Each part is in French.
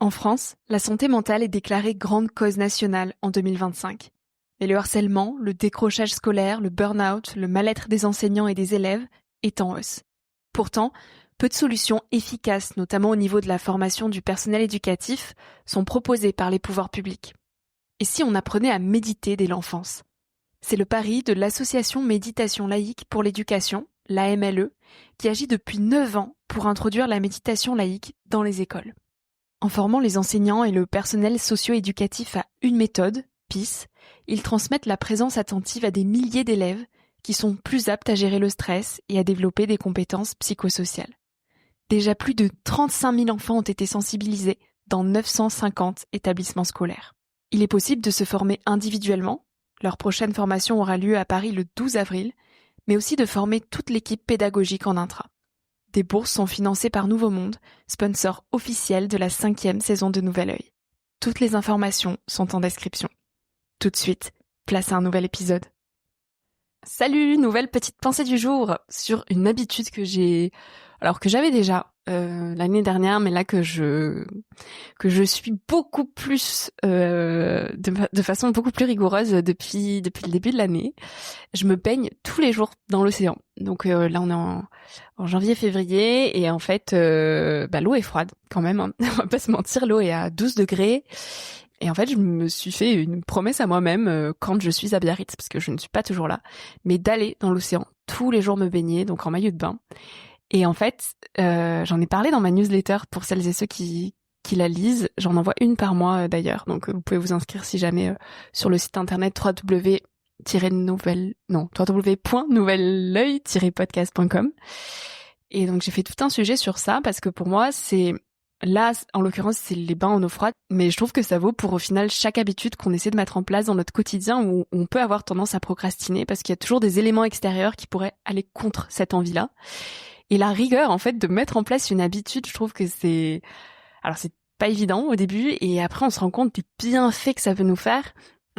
En France, la santé mentale est déclarée grande cause nationale en 2025. Mais le harcèlement, le décrochage scolaire, le burn-out, le mal-être des enseignants et des élèves est en hausse. Pourtant, peu de solutions efficaces, notamment au niveau de la formation du personnel éducatif, sont proposées par les pouvoirs publics. Et si on apprenait à méditer dès l'enfance ? C'est le pari de l'association Méditation laïque pour l'éducation, l'AMLE, qui agit depuis 9 ans pour introduire la méditation laïque dans les écoles. En formant les enseignants et le personnel socio-éducatif à une méthode, PIS, ils transmettent la présence attentive à des milliers d'élèves qui sont plus aptes à gérer le stress et à développer des compétences psychosociales. Déjà plus de 35 000 enfants ont été sensibilisés dans 950 établissements scolaires. Il est possible de se former individuellement. Leur prochaine formation aura lieu à Paris le 12 avril, mais aussi de former toute l'équipe pédagogique en intra. Des bourses sont financées par Nouveau Monde, sponsor officiel de la 5e saison de Nouvel Œil. Toutes les informations sont en description. Tout de suite, place à un nouvel épisode. Salut, nouvelle petite pensée du jour sur une habitude que j'avais déjà l'année dernière, mais là que je suis beaucoup plus de façon beaucoup plus rigoureuse depuis le début de l'année. Je me baigne tous les jours dans l'océan. Donc là on est en janvier-février et en fait l'eau est froide quand même, hein. On va pas se mentir, l'eau est à 12 degrés. Et en fait, je me suis fait une promesse à moi-même quand je suis à Biarritz, parce que je ne suis pas toujours là, mais d'aller dans l'océan tous les jours me baigner, donc en maillot de bain. Et en fait, j'en ai parlé dans ma newsletter pour celles et ceux qui la lisent. J'en envoie une par mois d'ailleurs, donc vous pouvez vous inscrire si jamais sur le site internet www.nouvelloeil-podcast.com. Et donc j'ai fait tout un sujet sur ça parce que pour moi c'est... Là, en l'occurrence, c'est les bains en eau froide, mais je trouve que ça vaut pour au final chaque habitude qu'on essaie de mettre en place dans notre quotidien où on peut avoir tendance à procrastiner parce qu'il y a toujours des éléments extérieurs qui pourraient aller contre cette envie-là. Et la rigueur, en fait, de mettre en place une habitude, je trouve que c'est pas évident au début et après on se rend compte des bienfaits que ça peut nous faire.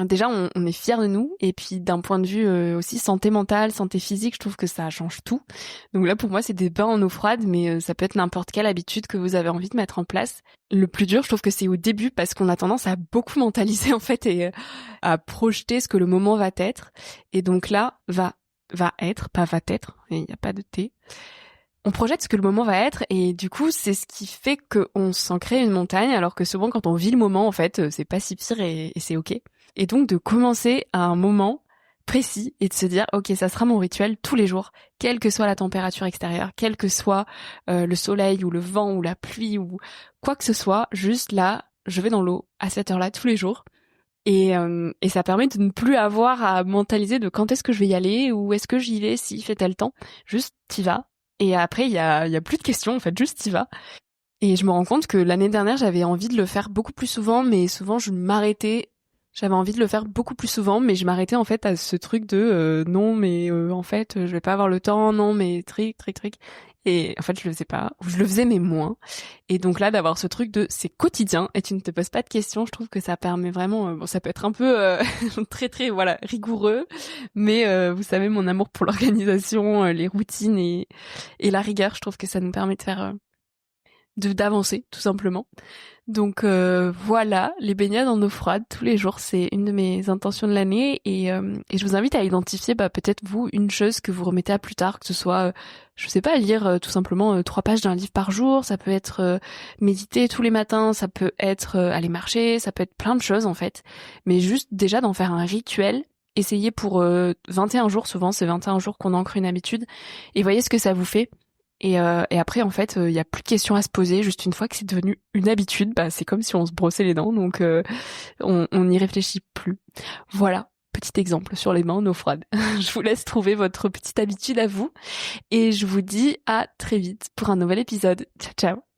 Déjà, on est fiers de nous et puis d'un point de vue aussi santé mentale, santé physique, je trouve que ça change tout. Donc là, pour moi, c'est des bains en eau froide, mais ça peut être n'importe quelle habitude que vous avez envie de mettre en place. Le plus dur, je trouve que c'est au début parce qu'on a tendance à beaucoup mentaliser en fait et à projeter ce que le moment va être. Et donc là, va être, pas va être, il n'y a pas de T. On projette ce que le moment va être et du coup c'est ce qui fait qu'on s'en crée une montagne alors que souvent quand on vit le moment en fait c'est pas si pire et c'est ok. Et donc de commencer à un moment précis et de se dire ok ça sera mon rituel tous les jours, quelle que soit la température extérieure, quel que soit le soleil ou le vent ou la pluie ou quoi que ce soit, juste là je vais dans l'eau à cette heure-là tous les jours. Et ça permet de ne plus avoir à mentaliser de quand est-ce que je vais y aller ou est-ce que j'y vais s'il fait tel temps, juste t'y vas. Et après, il y a plus de questions, en fait, juste t'y vas. Et je me rends compte que l'année dernière, j'avais envie de le faire beaucoup plus souvent, mais souvent, je m'arrêtais. J'avais envie de le faire beaucoup plus souvent, mais je m'arrêtais, en fait, à ce truc de non, mais en fait, je vais pas avoir le temps, non, mais tric. Et en fait, je le faisais pas, ou je le faisais, mais moins. Et donc là, d'avoir ce truc de c'est quotidien et tu ne te poses pas de questions, je trouve que ça permet vraiment, bon, ça peut être un peu très, voilà, rigoureux, mais vous savez, mon amour pour l'organisation, les routines et la rigueur, je trouve que ça nous permet de faire, d'avancer, tout simplement. Donc voilà, les baignades en eau froide tous les jours, c'est une de mes intentions de l'année et je vous invite à identifier peut-être vous une chose que vous remettez à plus tard, que ce soit je sais pas, lire tout simplement 3 pages d'un livre par jour, ça peut être méditer tous les matins, ça peut être aller marcher, ça peut être plein de choses en fait, mais juste déjà d'en faire un rituel. Essayez pour 21 jours, souvent c'est 21 jours qu'on ancre une habitude et voyez ce que ça vous fait. Et après, en fait, il y a plus de questions à se poser. Juste une fois que c'est devenu une habitude, c'est comme si on se brossait les dents. Donc, on n'y réfléchit plus. Voilà, petit exemple sur les mains en eau froide. Je vous laisse trouver votre petite habitude à vous. Et je vous dis à très vite pour un nouvel épisode. Ciao, ciao.